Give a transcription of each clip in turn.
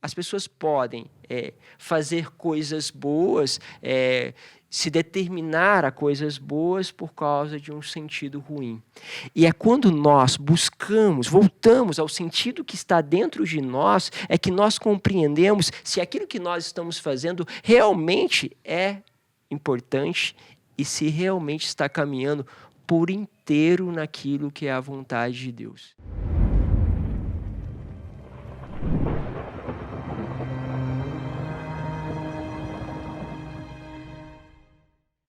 As pessoas podem fazer coisas boas, se determinar a coisas boas por causa de um sentido ruim. E é quando nós voltamos ao sentido que está dentro de nós, é que nós compreendemos se aquilo que nós estamos fazendo realmente é importante e se realmente está caminhando por inteiro naquilo que é a vontade de Deus.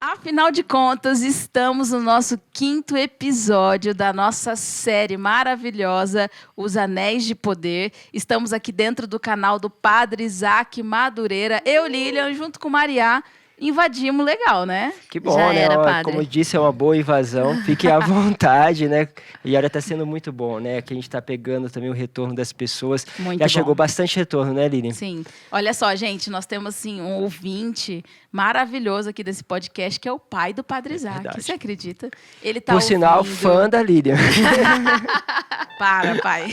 Afinal de contas, estamos no nosso 5º episódio da nossa série maravilhosa, Os Anéis de Poder. Estamos aqui dentro do canal do Padre Isaac Madureira. Eu, Lilian, junto com Mariá, invadimos legal, né? Que bom, Já né? era, padre. Como eu disse, é uma boa invasão. Fiquem à vontade, né? E olha, está sendo muito bom, né? Que a gente está pegando também o retorno das pessoas. Muito Já bom. chegou bastante retorno, né, Lilian? Sim. Olha só, gente, nós temos assim, um ouvinte maravilhoso aqui desse podcast, que é o pai do Padre Isaac. verdade. Você acredita? Ele tá Por sinal, ouvindo... fã da Lilian. Para, pai.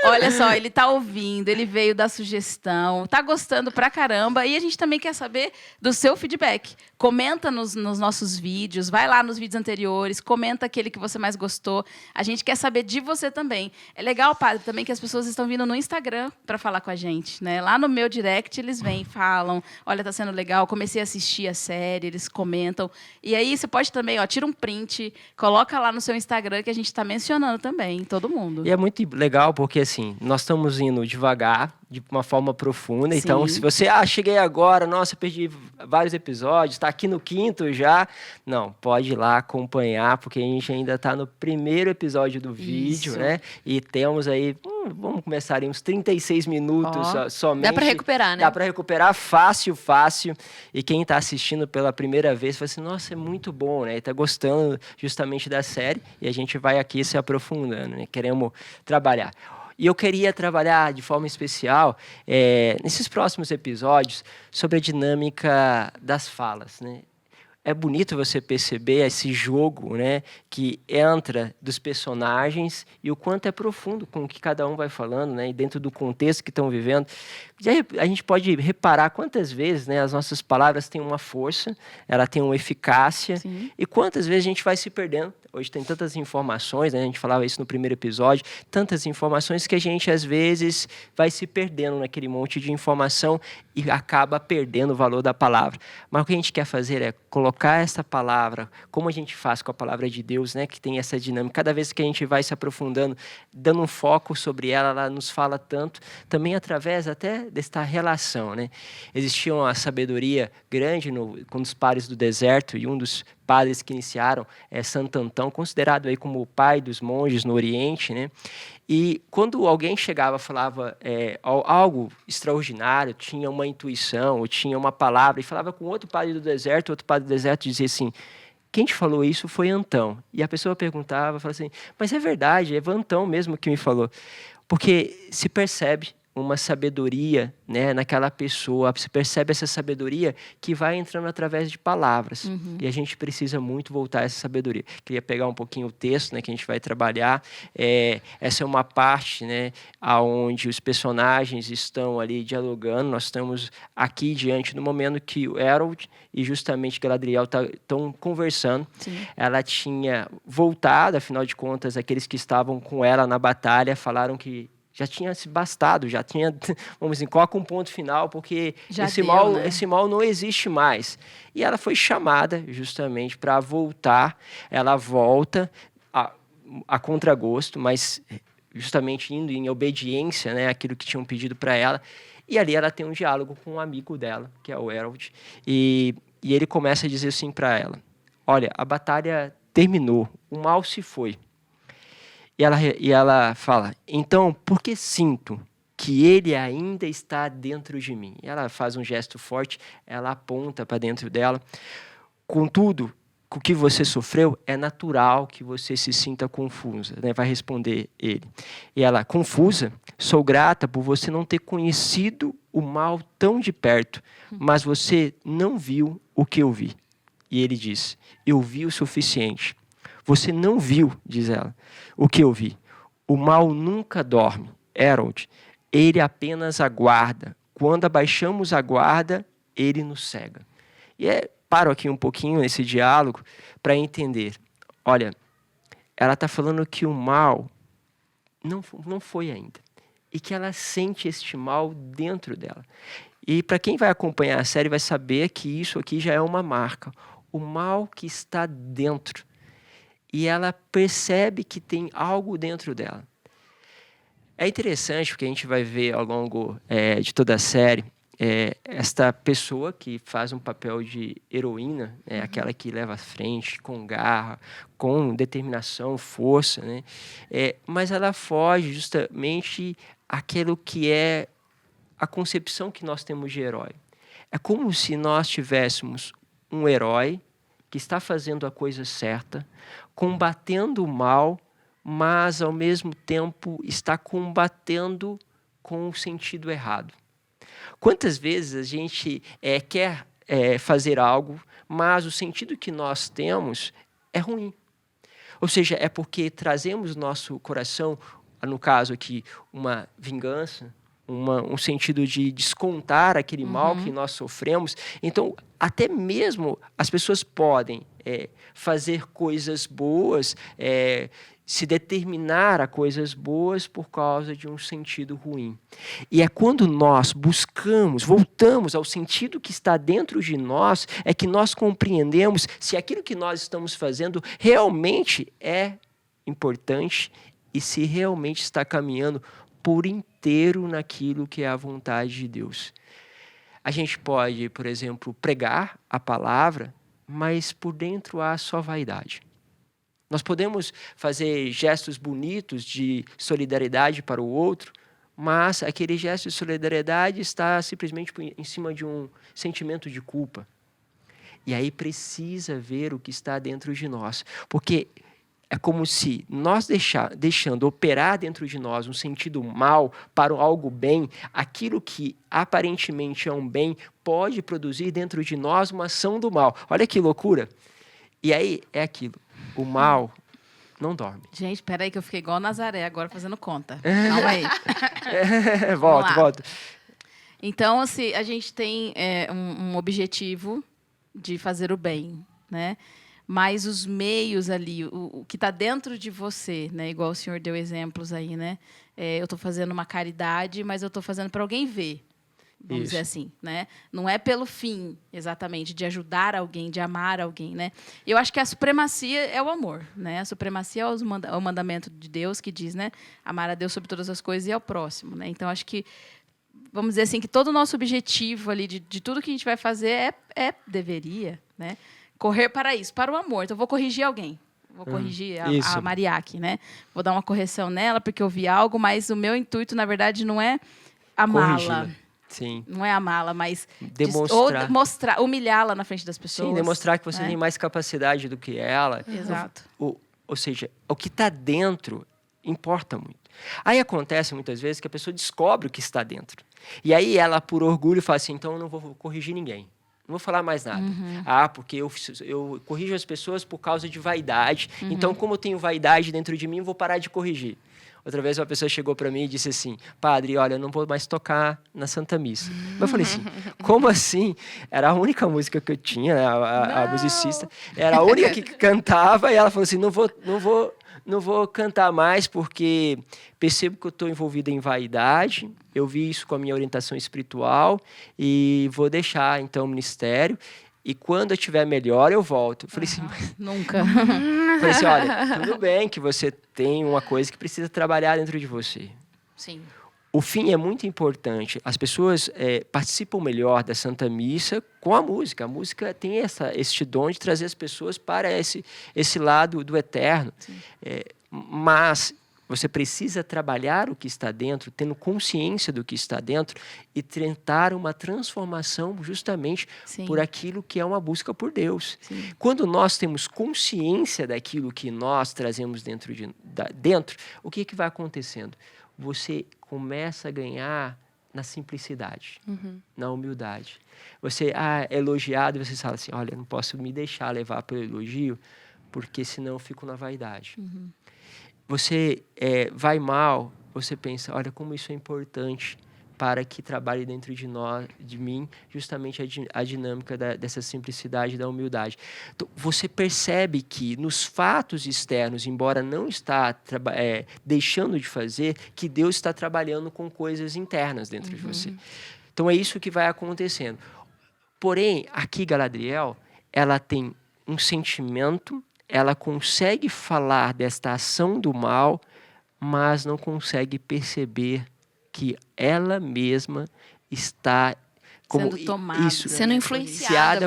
Olha só, ele tá ouvindo, ele veio dar sugestão, tá gostando pra caramba. E a gente também quer saber do seu feedback. Comenta nos nossos vídeos, vai lá nos vídeos anteriores, comenta aquele que você mais gostou. A gente quer saber de você também. É legal, padre, também que as pessoas estão vindo no Instagram para falar com a gente, né? Lá no meu direct eles vêm, falam, olha, tá sendo legal, comecei a assistir a série, eles comentam. E aí você pode também, tira um print, coloca lá no seu Instagram que a gente está mencionando também, todo mundo. E é muito legal porque, assim, nós estamos indo devagar, de uma forma profunda. Sim. Então, se você, cheguei agora, nossa, perdi vários episódios, está aqui no 5º já. Não, pode ir lá acompanhar, porque a gente ainda está no primeiro episódio do vídeo, Isso. né? E temos aí, vamos começar em uns 36 minutos somente. Dá para recuperar, né? Dá para recuperar fácil. E quem está assistindo pela primeira vez, fala assim, nossa, é muito bom, né? E está gostando justamente da série. E a gente vai aqui se aprofundando, né? Queremos trabalhar. E eu queria trabalhar de forma especial, nesses próximos episódios, sobre a dinâmica das falas, né? É bonito você perceber esse jogo, né, que entra dos personagens e o quanto é profundo com o que cada um vai falando, né, e dentro do contexto que estão vivendo. A gente pode reparar quantas vezes, né, as nossas palavras têm uma força, ela tem uma eficácia. Sim. E quantas vezes a gente vai se perdendo. Hoje tem tantas informações, né, a gente falava isso no primeiro episódio, tantas informações que a gente às vezes vai se perdendo naquele monte de informação e acaba perdendo o valor da palavra. Mas o que a gente quer fazer é colocar essa palavra, como a gente faz com a palavra de Deus, né, que tem essa dinâmica. Cada vez que a gente vai se aprofundando, dando um foco sobre ela, ela nos fala tanto, também através até desta relação, né? Existia uma sabedoria grande com os padres do deserto, e um dos padres que iniciaram é Santo Antão, considerado aí como o pai dos monges no Oriente, né? E quando alguém chegava, falava algo extraordinário, tinha uma intuição, ou tinha uma palavra, e falava com outro padre do deserto dizia assim, quem te falou isso foi Antão. E a pessoa perguntava, falava assim, mas é verdade, é Antão mesmo que me falou. Porque se percebe uma sabedoria, né, naquela pessoa, se percebe essa sabedoria que vai entrando através de palavras. Uhum. E a gente precisa muito voltar a essa sabedoria. Queria pegar um pouquinho o texto, né, que a gente vai trabalhar. Essa é uma parte, né, onde os personagens estão ali dialogando. Nós estamos aqui diante do momento que o Harold e justamente Galadriel estão conversando. Sim. Ela tinha voltado, afinal de contas, aqueles que estavam com ela na batalha falaram que já tinha se bastado, já tinha, vamos dizer, coloca um ponto final, porque esse mal não existe mais. E ela foi chamada justamente para voltar, ela volta a contragosto, mas justamente indo em obediência, né, àquilo que tinham pedido para ela, e ali ela tem um diálogo com um amigo dela, que é o Harold, e ele começa a dizer assim para ela, olha, a batalha terminou, o mal se foi. E ela fala, então, por que sinto que ele ainda está dentro de mim? E ela faz um gesto forte, ela aponta para dentro dela. Contudo, com o que você sofreu, é natural que você se sinta confusa, né? Vai responder ele. E ela, confusa? Sou grata por você não ter conhecido o mal tão de perto, mas você não viu o que eu vi. E ele diz, eu vi o suficiente. Você não viu, diz ela, o que eu vi. O mal nunca dorme. Harold, ele apenas aguarda. Quando abaixamos a guarda, ele nos cega. E paro aqui um pouquinho nesse diálogo para entender. Olha, ela está falando que o mal não foi ainda. E que ela sente este mal dentro dela. E para quem vai acompanhar a série vai saber que isso aqui já é uma marca. O mal que está dentro. E ela percebe que tem algo dentro dela. É interessante porque a gente vai ver ao longo de toda a série esta pessoa que faz um papel de heroína, aquela que leva à frente com garra, com determinação, força, né? Mas ela foge justamente àquilo que é a concepção que nós temos de herói. É como se nós tivéssemos um herói que está fazendo a coisa certa, combatendo o mal, mas, ao mesmo tempo, está combatendo com o sentido errado. Quantas vezes a gente quer fazer algo, mas o sentido que nós temos é ruim? Ou seja, é porque trazemos no nosso coração, no caso aqui, uma vingança, um sentido de descontar aquele mal que nós sofremos. Então, até mesmo as pessoas podem fazer coisas boas, se determinar a coisas boas por causa de um sentido ruim. E é quando nós voltamos ao sentido que está dentro de nós, é que nós compreendemos se aquilo que nós estamos fazendo realmente é importante e se realmente está caminhando por inteiro naquilo que é a vontade de Deus. A gente pode, por exemplo, pregar a palavra, mas por dentro há só vaidade. Nós podemos fazer gestos bonitos de solidariedade para o outro, mas aquele gesto de solidariedade está simplesmente em cima de um sentimento de culpa. E aí precisa ver o que está dentro de nós, porque é como se nós deixando operar dentro de nós um sentido mal para algo bem, aquilo que aparentemente é um bem pode produzir dentro de nós uma ação do mal. Olha que loucura! E aí é aquilo, o mal não dorme. Gente, espera aí que eu fiquei igual Nazaré agora fazendo conta. Calma aí. Volto. Então, assim, a gente tem um objetivo de fazer o bem, né? Mas os meios ali, o que está dentro de você, né? Igual o senhor deu exemplos aí, né? Eu estou fazendo uma caridade, mas eu estou fazendo para alguém ver. Vamos dizer assim, né? Não é pelo fim, exatamente, de ajudar alguém, de amar alguém, né? Eu acho que a supremacia é o amor, né? A supremacia é o mandamento de Deus que diz, né? Amar a Deus sobre todas as coisas e ao próximo, né? Então, acho que, vamos dizer assim, que todo o nosso objetivo ali, de tudo que a gente vai fazer deveria, né? Correr para isso, para o amor. Então, eu vou corrigir alguém. Vou corrigir a Mariaque, né? Vou dar uma correção nela, porque eu vi algo, mas o meu intuito, na verdade, não é amá-la. Sim. Não é amá-la, mas demonstrar, humilhá-la na frente das pessoas. Sim, demonstrar que você tem mais capacidade do que ela. Exato. Ou seja, o que está dentro importa muito. Aí acontece muitas vezes que a pessoa descobre o que está dentro. E aí ela, por orgulho, fala assim, então eu não vou corrigir ninguém. Não vou falar mais nada. Porque eu corrijo as pessoas por causa de vaidade. Então, como eu tenho vaidade dentro de mim, eu vou parar de corrigir. Outra vez uma pessoa chegou para mim e disse assim, padre, olha, eu não vou mais tocar na Santa Missa. Eu falei assim, como assim? Era a única música que eu tinha, né? A musicista. Era a única que cantava e ela falou assim, não vou cantar mais porque percebo que eu estou envolvida em vaidade, eu vi isso com a minha orientação espiritual e vou deixar, então, o ministério. E quando eu estiver melhor, eu volto. Eu falei assim... Nunca. Falei assim, olha, tudo bem que você tem uma coisa que precisa trabalhar dentro de você. Sim. O fim é muito importante. As pessoas participam melhor da Santa Missa com a música. A música tem este dom de trazer as pessoas para esse lado do eterno. Mas você precisa trabalhar o que está dentro, tendo consciência do que está dentro e tentar uma transformação justamente por aquilo que é uma busca por Deus. Sim. Quando nós temos consciência daquilo que nós trazemos dentro, o que vai acontecendo? Você começa a ganhar na simplicidade, na humildade. Você é elogiado e você fala assim, olha, não posso me deixar levar pelo elogio, porque senão eu fico na vaidade. Você vai mal, você pensa, olha como isso é importante para que trabalhe dentro de mim, justamente a dinâmica dessa simplicidade, da humildade. Então, você percebe que nos fatos externos, embora não está deixando de fazer, que Deus está trabalhando com coisas internas dentro de você. Então, é isso que vai acontecendo. Porém, aqui, Galadriel, ela tem um sentimento, ela consegue falar desta ação do mal, mas não consegue perceber que ela mesma está sendo tomada, sendo influenciada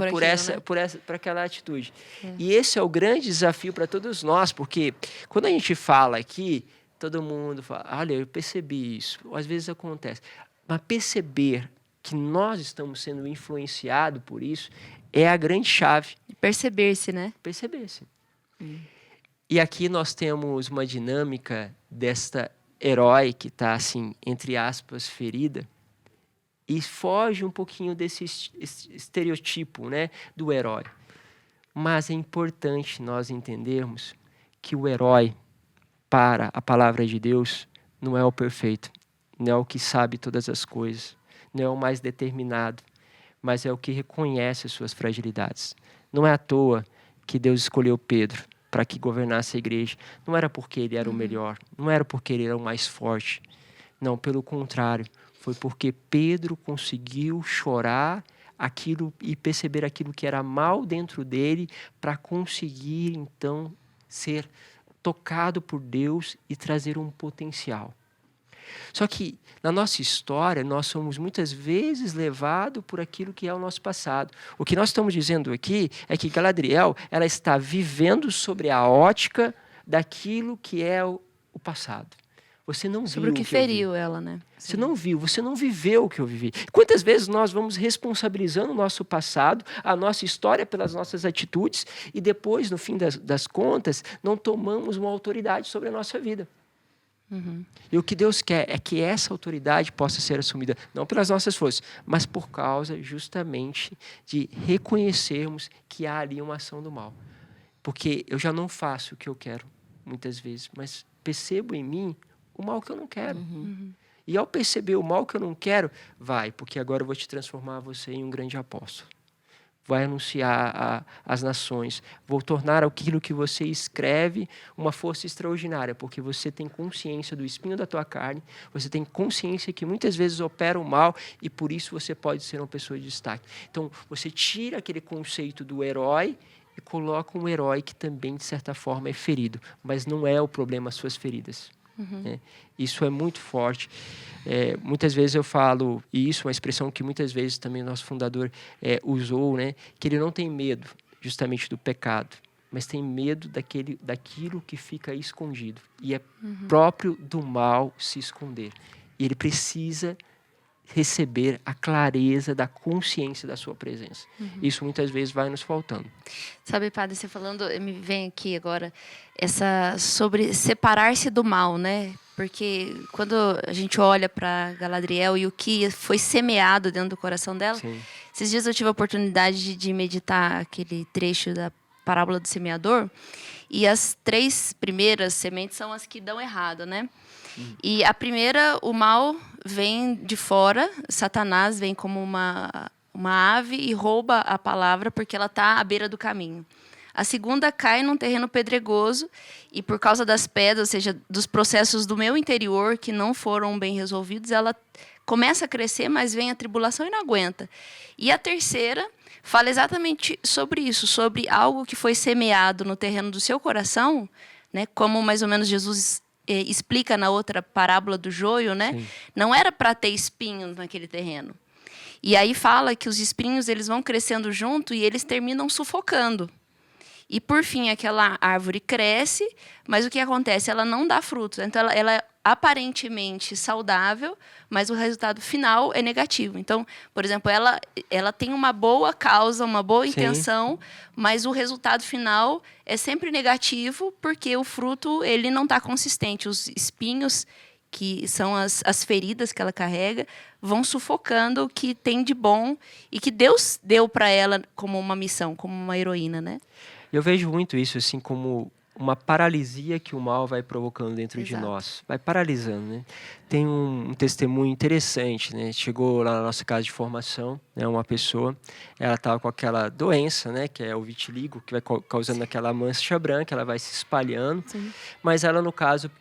por aquela atitude. E esse é o grande desafio para todos nós, porque quando a gente fala aqui, todo mundo fala, olha, eu percebi isso. Às vezes acontece. Mas perceber que nós estamos sendo influenciados por isso é a grande chave. Perceber-se, né? Perceber-se. E aqui nós temos uma dinâmica desta herói que está, assim, entre aspas, ferida, e foge um pouquinho desse estereotipo, né, do herói. Mas é importante nós entendermos que o herói, para a palavra de Deus, não é o perfeito, não é o que sabe todas as coisas, não é o mais determinado, mas é o que reconhece as suas fragilidades. Não é à toa que Deus escolheu Pedro para que governasse a igreja. Não era porque ele era o melhor, não era porque ele era o mais forte. Não, pelo contrário, foi porque Pedro conseguiu chorar aquilo e perceber aquilo que era mal dentro dele para conseguir, então, ser tocado por Deus e trazer um potencial. Só que, na nossa história, nós somos muitas vezes levados por aquilo que é o nosso passado. O que nós estamos dizendo aqui é que Galadriel, ela está vivendo sobre a ótica daquilo que é o passado. Você não viu sobre o que feriu ela, né? Você não viu, você não viveu o que eu vivi. Quantas vezes nós vamos responsabilizando o nosso passado, a nossa história pelas nossas atitudes e depois, no fim das contas, não tomamos uma autoridade sobre a nossa vida. E o que Deus quer é que essa autoridade possa ser assumida, não pelas nossas forças, mas por causa justamente de reconhecermos que há ali uma ação do mal. Porque eu já não faço o que eu quero, muitas vezes, mas percebo em mim o mal que eu não quero. E ao perceber o mal que eu não quero, porque agora eu vou te transformar você em um grande apóstolo. Vai anunciar às nações. Vou tornar aquilo que você escreve uma força extraordinária, porque você tem consciência do espinho da tua carne, você tem consciência que muitas vezes opera o mal e por isso você pode ser uma pessoa de destaque. Então, você tira aquele conceito do herói e coloca um herói que também, de certa forma, é ferido. Mas não é o problema as suas feridas. Isso é muito forte. Muitas vezes eu falo, e isso é uma expressão que muitas vezes também o nosso fundador usou, né, que ele não tem medo justamente do pecado, mas tem medo daquilo que fica escondido. E é próprio do mal se esconder. E ele precisa receber a clareza da consciência da sua presença. Isso muitas vezes vai nos faltando. Sabe, padre, você falando, me vem aqui agora sobre separar-se do mal, né? Porque quando a gente olha para Galadriel e o que foi semeado dentro do coração dela, Sim. Esses dias eu tive a oportunidade de meditar aquele trecho da parábola do semeador, e as 3 primeiras sementes são as que dão errado, né? E a primeira, o mal vem de fora, Satanás vem como uma ave e rouba a palavra porque ela está à beira do caminho. A segunda cai num terreno pedregoso e por causa das pedras, ou seja, dos processos do meu interior que não foram bem resolvidos, ela começa a crescer, mas vem a tribulação e não aguenta. E a terceira fala exatamente sobre isso, sobre algo que foi semeado no terreno do seu coração, né? Como mais ou menos Jesus explica na outra parábola do joio, né? Sim. Não era para ter espinhos naquele terreno. E aí fala que os espinhos eles vão crescendo junto e eles terminam sufocando. E por fim aquela árvore cresce, mas o que acontece? Ela não dá frutos. Então ela é aparentemente saudável, mas o resultado final é negativo. Então, por exemplo, ela tem uma boa causa, uma boa intenção, mas o resultado final é sempre negativo porque o fruto ele não está consistente. Os espinhos, que são as feridas que ela carrega, vão sufocando o que tem de bom e que Deus deu para ela como uma missão, como uma heroína, né? Eu vejo muito isso assim como uma paralisia que o mal vai provocando dentro de nós. Vai paralisando, né? Tem um testemunho interessante, né? Chegou lá na nossa casa de formação, né? Uma pessoa, ela estava com aquela doença, né? Que é o vitiligo, que vai causando aquela mancha branca, ela vai se espalhando. Sim. Mas ela, no caso,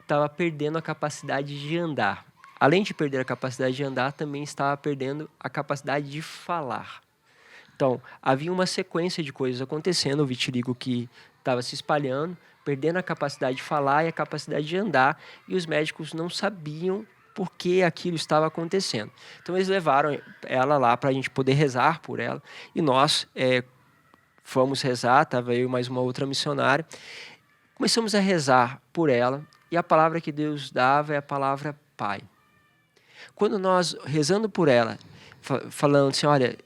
estava perdendo a capacidade de andar. Além de perder a capacidade de andar, também estava perdendo a capacidade de falar. Então, havia uma sequência de coisas acontecendo, o vitiligo que estava se espalhando, perdendo a capacidade de falar e a capacidade de andar, e os médicos não sabiam por que aquilo estava acontecendo. Então, eles levaram ela lá para a gente poder rezar por ela, e nós fomos rezar, estava eu e mais uma outra missionária, começamos a rezar por ela, e a palavra que Deus dava é a palavra Pai. Quando nós, rezando por ela, falando assim, olha,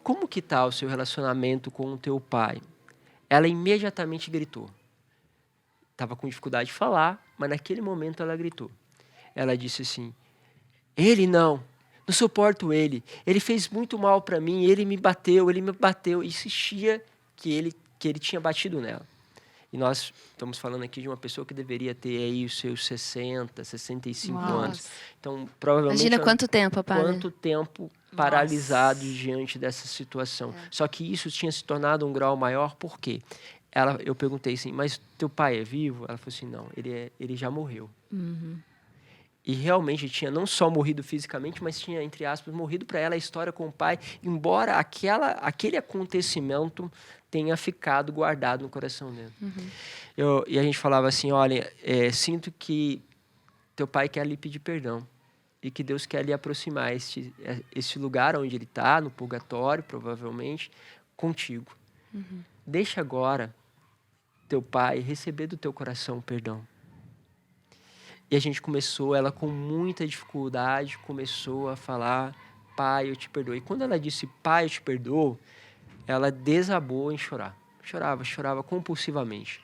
como que está o seu relacionamento com o teu pai? Ela imediatamente gritou. Estava com dificuldade de falar, mas naquele momento ela gritou. Ela disse assim, ele não suporto ele. Ele fez muito mal para mim, ele me bateu. E insistia que ele tinha batido nela. E nós estamos falando aqui de uma pessoa que deveria ter aí os seus 60, 65 anos. Então, provavelmente... Imagina quanto tempo, padre. Quanto tempo paralisado diante dessa situação. Só que isso tinha se tornado um grau maior, por quê? Eu perguntei assim, mas teu pai é vivo? Ela falou assim, não, ele já morreu. Uhum. E realmente tinha não só morrido fisicamente, mas tinha, entre aspas, morrido para ela a história com o pai, embora aquele acontecimento tenha ficado guardado no coração dela. Uhum. E a gente falava assim, olha, sinto que teu pai quer lhe pedir perdão e que Deus quer lhe aproximar esse lugar onde ele está, no purgatório, provavelmente, contigo. Uhum. Deixa agora teu pai receber do teu coração perdão. E a gente começou, ela com muita dificuldade, começou a falar, pai, eu te perdoo. E quando ela disse, pai, eu te perdoo, ela desabou em chorar. Chorava compulsivamente.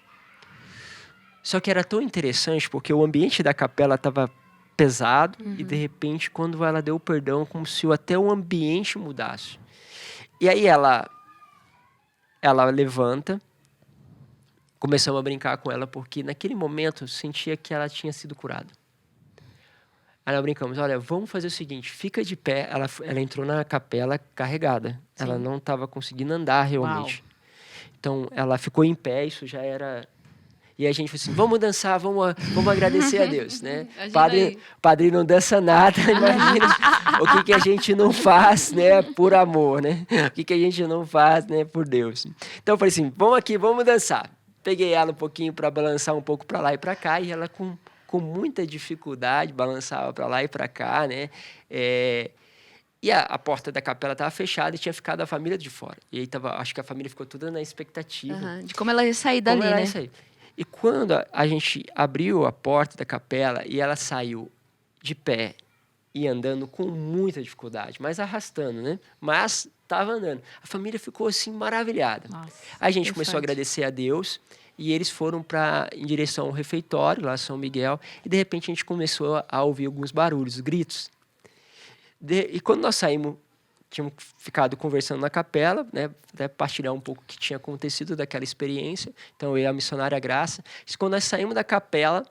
Só que era tão interessante, porque o ambiente da capela estava pesado, e de repente, quando ela deu o perdão, como se até o ambiente mudasse. E aí ela levanta, começamos a brincar com ela, porque naquele momento eu sentia que ela tinha sido curada. Aí nós brincamos, olha, vamos fazer o seguinte, fica de pé. Ela entrou na capela carregada. Sim. Ela não estava conseguindo andar realmente. Uau. Então, ela ficou em pé, isso já era... E a gente falou assim, vamos dançar, vamos agradecer a Deus, né? Padre não dança nada, imagina o que a gente não faz, né, por amor, né? O que a gente não faz, né, por Deus. Então eu falei assim, vamos dançar. Peguei ela um pouquinho para balançar um pouco para lá e para cá, e ela com muita dificuldade balançava para lá e para cá, né? E a porta da capela estava fechada e tinha ficado a família de fora. E aí acho que a família ficou toda na expectativa. De como ela ia sair dali, né? E quando a gente abriu a porta da capela e ela saiu de pé e andando com muita dificuldade, mas arrastando, né? Mas estava andando. A família ficou assim maravilhada. Nossa, a gente começou a agradecer a Deus e eles foram em direção ao refeitório, lá em São Miguel, e de repente a gente começou a ouvir alguns barulhos, gritos. E quando nós saímos, tínhamos ficado conversando na capela, né, até partilhar um pouco o que tinha acontecido daquela experiência. Então, eu e a missionária Graça. Quando nós saímos da capela,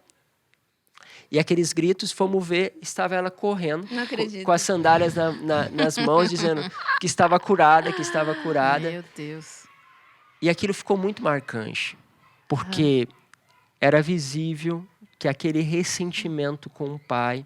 e aqueles gritos, fomos ver, estava ela correndo, com as sandálias nas mãos, dizendo que estava curada, Meu Deus. E aquilo ficou muito marcante, porque era visível que aquele ressentimento com o pai,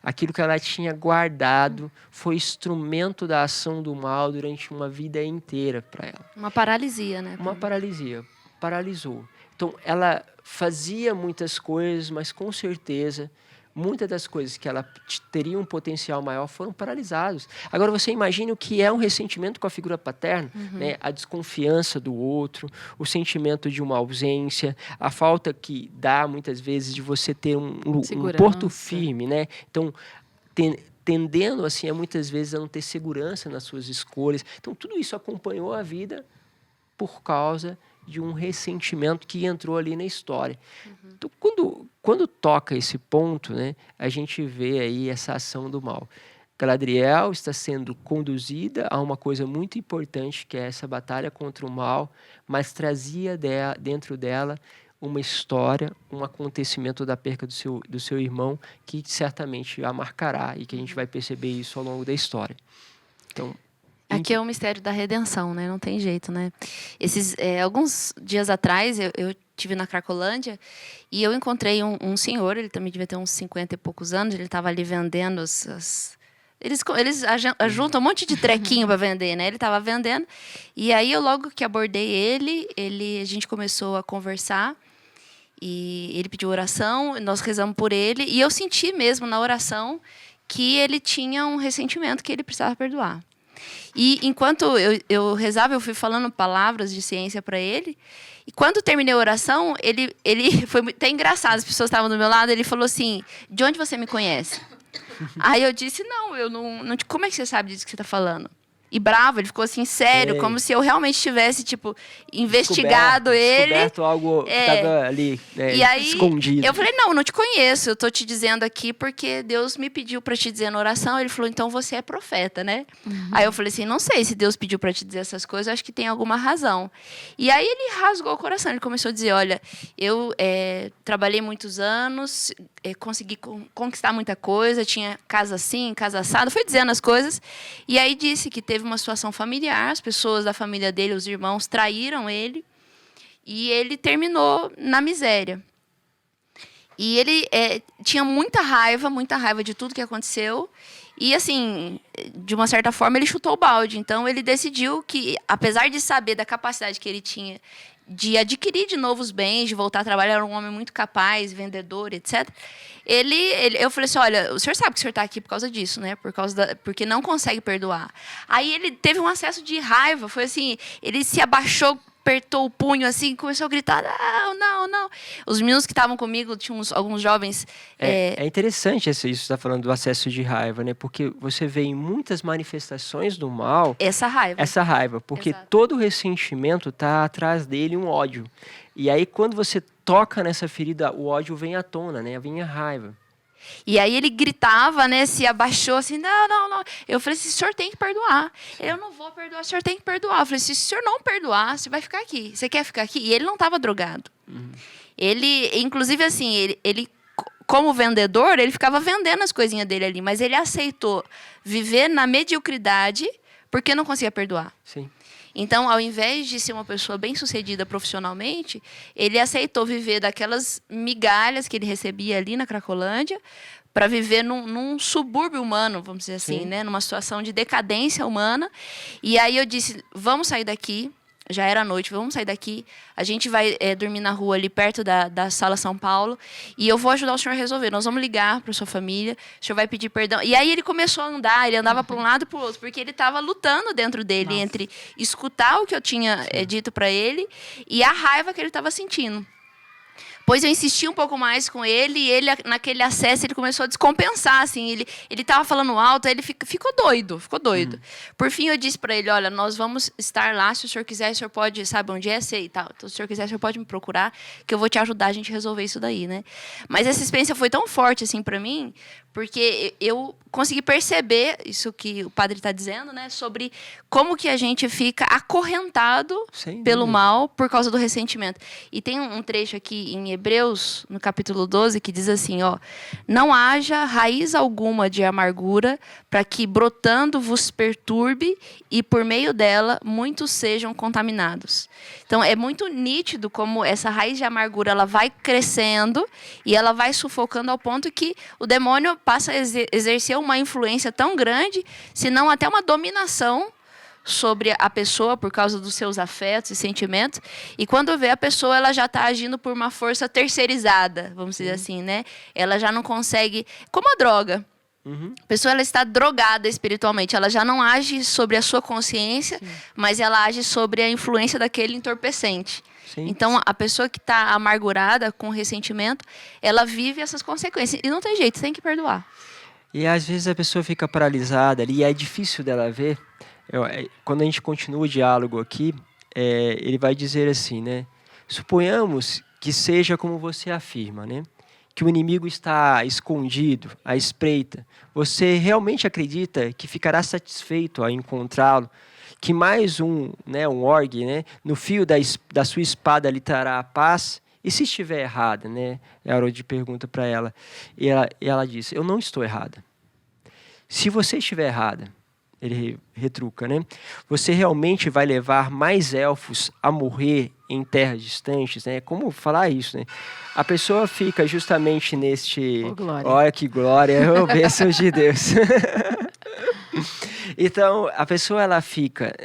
aquilo que ela tinha guardado, foi instrumento da ação do mal durante uma vida inteira para ela. Uma paralisia, né? Uma paralisia. Paralisou. Então, ela fazia muitas coisas, mas com certeza, muitas das coisas que ela teria um potencial maior foram paralisadas. Agora, você imagine o que é um ressentimento com a figura paterna, né? A desconfiança do outro, o sentimento de uma ausência, a falta que dá, muitas vezes, de você ter um porto firme, né? Então, tendendo, assim, muitas vezes, a não ter segurança nas suas escolhas. Então, tudo isso acompanhou a vida por causa de um ressentimento que entrou ali na história. Então, quando toca esse ponto, né, a gente vê aí essa ação do mal. Galadriel está sendo conduzida a uma coisa muito importante, que é essa batalha contra o mal, mas trazia dentro dela uma história, um acontecimento da perca do seu irmão que certamente a marcará e que a gente vai perceber isso ao longo da história. Então, aqui é o mistério da redenção, né? Não tem jeito, né? Alguns dias atrás, eu estive na Cracolândia e eu encontrei um senhor, ele também devia ter uns 50 e poucos anos, ele estava ali vendendo Eles juntam um monte de trequinho para vender, né? Ele estava vendendo. E aí, logo que abordei ele, a gente começou a conversar. E ele pediu oração, nós rezamos por ele. E eu senti mesmo na oração que ele tinha um ressentimento que ele precisava perdoar. E enquanto eu rezava, eu fui falando palavras de ciência para ele. E quando terminei a oração, ele foi até engraçado, as pessoas estavam do meu lado, ele falou assim: de onde você me conhece? Aí eu disse: não, eu não. Como é que você sabe disso que você está falando? E bravo, ele ficou assim, sério, como se eu realmente tivesse, tipo, investigado ele. Descoberto algo que estava ali, né, e aí, escondido. Eu falei: não te conheço, eu tô te dizendo aqui porque Deus me pediu para te dizer na oração. Ele falou: então você é profeta, né? Aí eu falei assim: não sei se Deus pediu para te dizer essas coisas, eu acho que tem alguma razão. E aí ele rasgou o coração, ele começou a dizer: olha, eu trabalhei muitos anos, consegui conquistar muita coisa, tinha casa assim, casa assada, foi dizendo as coisas. E aí disse que teve uma situação familiar, as pessoas da família dele, os irmãos, traíram ele e ele terminou na miséria. E ele tinha muita raiva de tudo que aconteceu. E, assim, de uma certa forma, ele chutou o balde. Então, ele decidiu que, apesar de saber da capacidade que ele tinha de adquirir de novos bens, de voltar a trabalhar, era um homem muito capaz, vendedor, etc. Eu falei assim: olha, o senhor sabe que o senhor está aqui por causa disso, né? Porque não consegue perdoar. Aí ele teve um acesso de raiva, foi assim, ele se abaixou, apertou o punho assim, começou a gritar: não. Os meninos que estavam comigo, tinham alguns jovens... É interessante isso que você está falando do acesso de raiva, né? Porque você vê em muitas manifestações do mal... Essa raiva, porque Exato. Todo ressentimento está atrás dele um ódio. E aí, quando você toca nessa ferida, o ódio vem à tona, né? Vem a raiva. E aí ele gritava, né? Se abaixou assim: não. Eu falei assim: o senhor tem que perdoar. Eu não vou perdoar, o senhor tem que perdoar. Eu falei assim: se o senhor não perdoar, você vai ficar aqui. Você quer ficar aqui? E ele não estava drogado. Ele, inclusive assim, ele como vendedor, ele ficava vendendo as coisinhas dele ali, mas ele aceitou viver na mediocridade porque não conseguia perdoar. Sim. Então, ao invés de ser uma pessoa bem-sucedida profissionalmente, ele aceitou viver daquelas migalhas que ele recebia ali na Cracolândia para viver num subúrbio humano, vamos dizer assim, né? Numa situação de decadência humana. E aí eu disse: vamos sair daqui. Já era noite, vamos sair daqui. A gente vai dormir na rua ali perto da Sala São Paulo e eu vou ajudar o senhor a resolver. Nós vamos ligar para sua família, o senhor vai pedir perdão. E aí ele começou a andar, ele andava para um lado e para o outro, porque ele estava lutando dentro dele entre escutar o que eu tinha dito para ele e a raiva que ele estava sentindo. Pois eu insisti um pouco mais com ele e ele, naquele acesso, ele começou a descompensar, assim. Ele estava falando alto, aí ele ficou doido. Por fim, eu disse para ele: olha, nós vamos estar lá, se o senhor quiser, o senhor pode, sabe onde é, sei e tal. Então, se o senhor quiser, o senhor pode me procurar, que eu vou te ajudar a gente a resolver isso daí, né? Mas essa experiência foi tão forte, assim, para mim, porque eu consegui perceber isso que o padre está dizendo, né? Sobre como que a gente fica acorrentado pelo mal por causa do ressentimento. E tem um trecho aqui em Hebreus, no capítulo 12, que diz assim: ó, não haja raiz alguma de amargura para que brotando vos perturbe e por meio dela muitos sejam contaminados. Então é muito nítido como essa raiz de amargura ela vai crescendo e ela vai sufocando ao ponto que o demônio passa a exercer uma influência tão grande, se não até uma dominação sobre a pessoa por causa dos seus afetos e sentimentos. E quando vê, a pessoa ela já está agindo por uma força terceirizada, vamos dizer assim, né? Ela já não consegue... Como a droga. A pessoa ela está drogada espiritualmente. Ela já não age sobre a sua consciência, mas ela age sobre a influência daquele entorpecente. Então, a pessoa que está amargurada, com ressentimento, ela vive essas consequências. E não tem jeito, tem que perdoar. E às vezes a pessoa fica paralisada ali, e é difícil dela ver. Quando a gente continua o diálogo aqui, ele vai dizer assim, né? Suponhamos que seja como você afirma, né? Que o inimigo está escondido, à espreita. Você realmente acredita que ficará satisfeito ao encontrá-lo? Que mais um orgue, né? No fio da sua espada lhe trará a paz? E se estiver errada, né? Harold pergunta para ela. E ela diz, eu não estou errada. Se você estiver errada, ele retruca, né? Você realmente vai levar mais elfos a morrer em terras distantes, né? Como falar isso, né? A pessoa fica justamente neste... Oh, glória. Olha que glória, oh, bênçãos de Deus. Então, a pessoa ela fica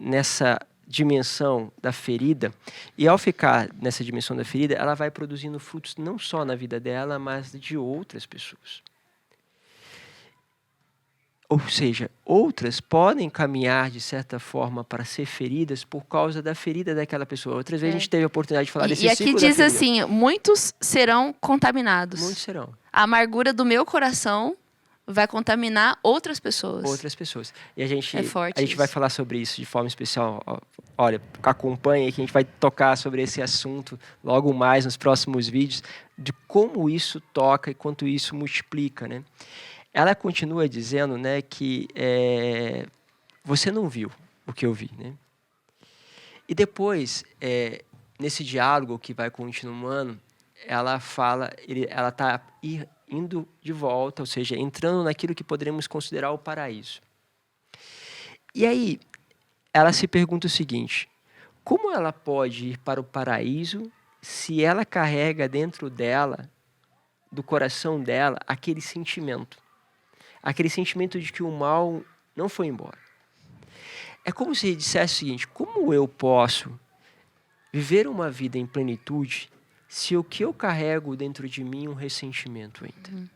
nessa dimensão da ferida, e ao ficar nessa dimensão da ferida, ela vai produzindo frutos não só na vida dela, mas de outras pessoas. Ou seja, outras podem caminhar de certa forma para ser feridas por causa da ferida daquela pessoa. Outras vezes a gente teve a oportunidade de falar desse ciclo da ferida. E aqui diz assim, muitos serão contaminados. Muitos serão. A amargura do meu coração vai contaminar outras pessoas. Outras pessoas. E a gente isso. vai falar sobre isso de forma especial. Olha, acompanhe que a gente vai tocar sobre esse assunto logo mais nos próximos vídeos, de como isso toca e quanto isso multiplica, né? Ela continua dizendo, né, que você não viu o que eu vi, né? E depois, nesse diálogo que vai continuando, ela fala, ela está indo de volta, ou seja, entrando naquilo que poderíamos considerar o paraíso. E aí, ela se pergunta o seguinte, como ela pode ir para o paraíso se ela carrega dentro dela, do coração dela, aquele sentimento de que o mal não foi embora? É como se dissesse o seguinte, como eu posso viver uma vida em plenitude se o que eu carrego dentro de mim é um ressentimento ainda?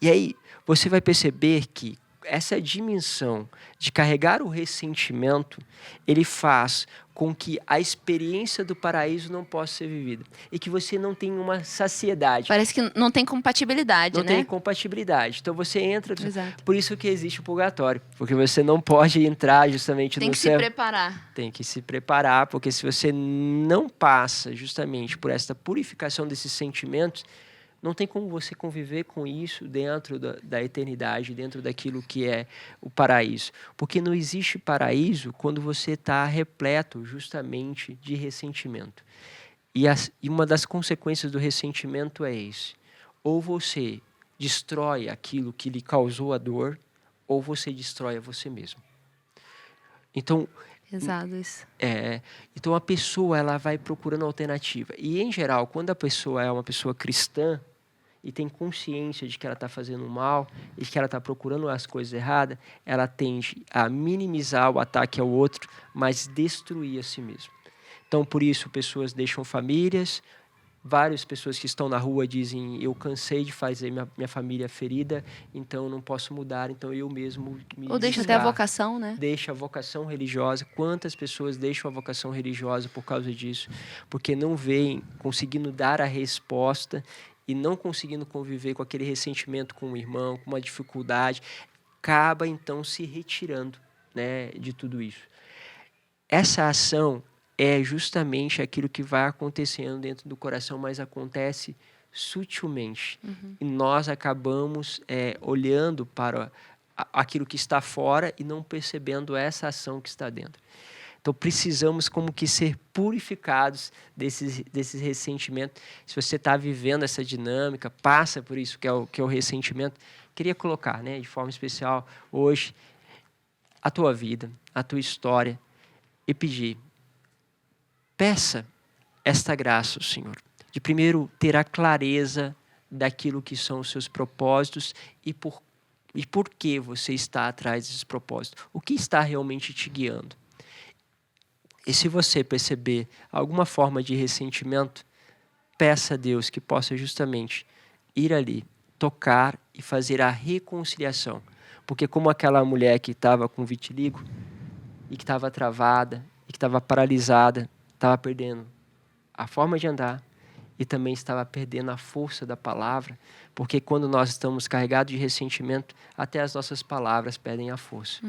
E aí, você vai perceber que essa dimensão de carregar o ressentimento, ele faz com que a experiência do paraíso não possa ser vivida. E que você não tenha uma saciedade. Parece que não tem compatibilidade, né? Não tem compatibilidade. Então você entra... Exato. Por isso que existe o purgatório. Porque você não pode entrar justamente no céu. Tem que se preparar. Tem que se preparar, porque se você não passa justamente por essa purificação desses sentimentos, não tem como você conviver com isso dentro da eternidade, dentro daquilo que é o paraíso. Porque não existe paraíso quando você está repleto justamente de ressentimento. E uma das consequências do ressentimento é esse. Ou você destrói aquilo que lhe causou a dor, ou você destrói a você mesmo. Então... Pesado isso. Então a pessoa ela vai procurando alternativa. E em geral, quando a pessoa é uma pessoa cristã e tem consciência de que ela está fazendo mal e que ela está procurando as coisas erradas, ela tende a minimizar o ataque ao outro, mas destruir a si mesmo. Então por isso pessoas deixam famílias. Várias pessoas que estão na rua dizem, eu cansei de fazer minha família ferida, então não posso mudar, então eu mesmo me Ou deixa até a vocação, né? Deixa a vocação religiosa. Quantas pessoas deixam a vocação religiosa por causa disso? Porque não veem conseguindo dar a resposta e não conseguindo conviver com aquele ressentimento com o irmão, com uma dificuldade, acaba então se retirando, né, de tudo isso. Essa ação é justamente aquilo que vai acontecendo dentro do coração, mas acontece sutilmente. E nós acabamos olhando para aquilo que está fora e não percebendo essa ação que está dentro. Então, precisamos como que ser purificados desses ressentimentos. Se você está vivendo essa dinâmica, passa por isso que é o ressentimento, queria colocar, né, de forma especial, hoje, a tua vida, a tua história, e pedir, peça esta graça ao Senhor, de primeiro ter a clareza daquilo que são os seus propósitos e por que você está atrás desses propósitos. O que está realmente te guiando? E se você perceber alguma forma de ressentimento, peça a Deus que possa justamente ir ali, tocar e fazer a reconciliação. Porque como aquela mulher que estava com vitiligo e que estava travada e que estava paralisada, estava perdendo a forma de andar e também estava perdendo a força da palavra, porque quando nós estamos carregados de ressentimento, até as nossas palavras perdem a força.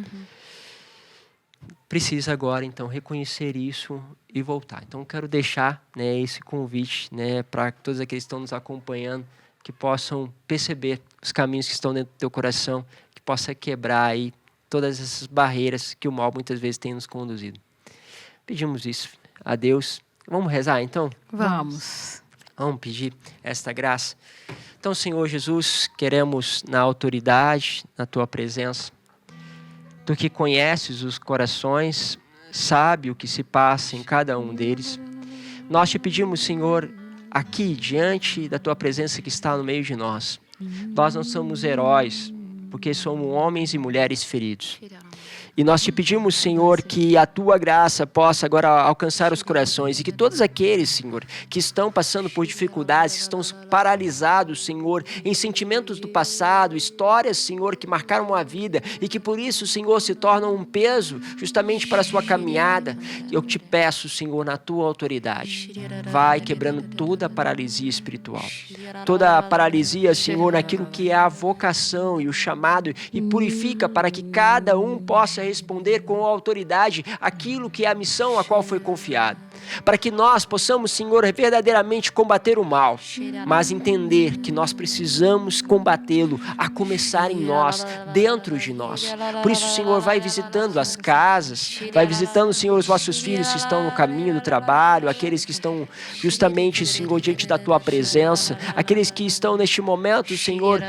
Precisa agora, então, reconhecer isso e voltar. Então, quero deixar, né, esse convite, né, para todos aqueles que estão nos acompanhando, que possam perceber os caminhos que estão dentro do teu coração, que possa quebrar aí todas essas barreiras que o mal muitas vezes tem nos conduzido. Pedimos isso a Deus, Vamos rezar, então? Vamos. Vamos pedir esta graça. Então, Senhor Jesus, queremos na autoridade, na Tua presença, Tu que conheces os corações, sabe o que se passa em cada um deles. Nós te pedimos, Senhor, aqui diante da Tua presença que está no meio de nós. Nós não somos heróis, porque somos homens e mulheres feridos. E nós te pedimos, Senhor, que a Tua graça possa agora alcançar os corações e que todos aqueles, Senhor, que estão passando por dificuldades, que estão paralisados, Senhor, em sentimentos do passado, histórias, Senhor, que marcaram a vida e que por isso, Senhor, se tornam um peso justamente para a sua caminhada. Eu te peço, Senhor, na Tua autoridade, vai quebrando toda a paralisia espiritual, toda a paralisia, Senhor, naquilo que é a vocação e o chamado, e purifica para que cada um possa responder com autoridade aquilo que é a missão a qual foi confiado. Para que nós possamos, Senhor, verdadeiramente combater o mal, mas entender que nós precisamos combatê-lo, a começar em nós, dentro de nós. Por isso, Senhor, vai visitando as casas, vai visitando, Senhor, os vossos filhos que estão no caminho do trabalho, aqueles que estão justamente, Senhor, diante da Tua presença, aqueles que estão neste momento, Senhor,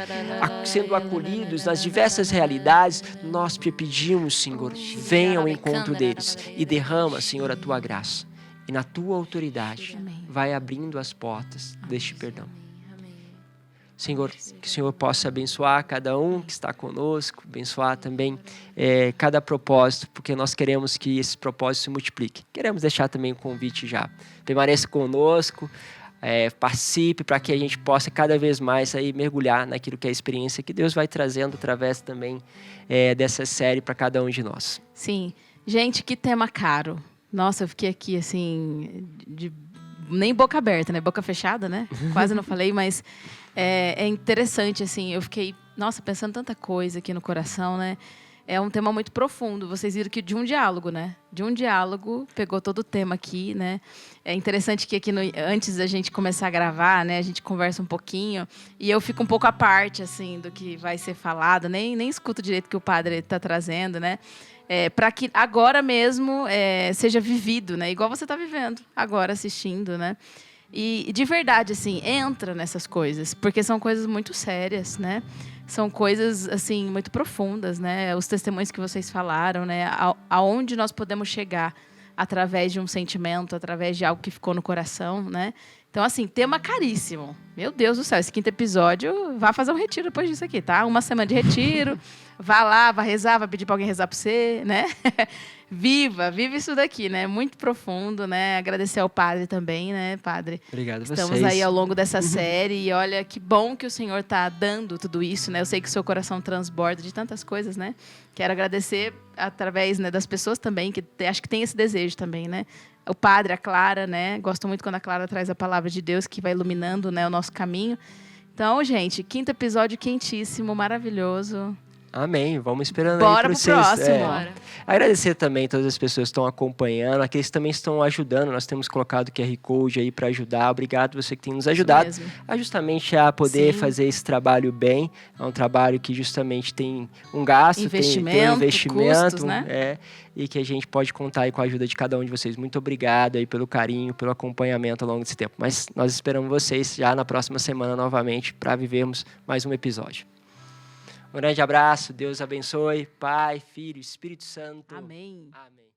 sendo acolhidos nas diversas realidades. Nós te pedimos, Senhor, venha ao encontro deles e derrama, Senhor, a Tua graça. E na Tua autoridade, vai abrindo as portas deste perdão. Senhor, que o Senhor possa abençoar cada um que está conosco, abençoar também cada propósito, porque nós queremos que esse propósito se multiplique. Queremos deixar também um convite já. Permaneça conosco, participe para que a gente possa cada vez mais aí mergulhar naquilo que é a experiência que Deus vai trazendo através também dessa série para cada um de nós. Sim. Gente, que tema caro. Nossa, eu fiquei aqui, assim, nem boca aberta, né? Boca fechada, né? Quase não falei, mas é interessante, assim. Eu fiquei, nossa, pensando tanta coisa aqui no coração, né? É um tema muito profundo. Vocês viram que de um diálogo, né? De um diálogo, pegou todo o tema aqui, né? É interessante que aqui, antes da gente começar a gravar, né? A gente conversa um pouquinho e eu fico um pouco à parte, assim, do que vai ser falado. Nem escuto direito o que o padre está trazendo, né? Para que agora mesmo seja vivido, né? Igual você está vivendo agora, assistindo, né? E de verdade, assim, entra nessas coisas, porque são coisas muito sérias, né? São coisas, assim, muito profundas, né? Os testemunhos que vocês falaram, né? Aonde nós podemos chegar através de um sentimento, através de algo que ficou no coração, né? Então, assim, tema caríssimo. Meu Deus do céu, esse 5º episódio, vá fazer um retiro depois disso aqui, tá? Uma semana de retiro, vá lá, vá rezar, vá pedir para alguém rezar para você, né? Viva isso daqui, né? Muito profundo, né? Agradecer ao padre também, né, padre? Obrigado a vocês. Estamos aí ao longo dessa série e olha que bom que o Senhor está dando tudo isso, né? Eu sei que o seu coração transborda de tantas coisas, né? Quero agradecer através, né, das pessoas também, que acho que tem esse desejo também, né? O padre, a Clara, né? Gosto muito quando a Clara traz a palavra de Deus que vai iluminando, né, o nosso caminho. Então, gente, 5º episódio quentíssimo, maravilhoso. Amém. Vamos esperando Bora aí pro próximo. Agradecer também a todas as pessoas que estão acompanhando, aqueles que também estão ajudando. Nós temos colocado o QR Code aí para ajudar. Obrigado você que tem nos ajudado justamente a poder fazer esse trabalho bem. É um trabalho que justamente tem um gasto, tem um investimento, custos, né? E que a gente pode contar aí com a ajuda de cada um de vocês. Muito obrigado aí pelo carinho, pelo acompanhamento ao longo desse tempo. Mas nós esperamos vocês já na próxima semana novamente para vivermos mais um episódio. Um grande abraço, Deus abençoe, Pai, Filho, Espírito Santo. Amém. Amém.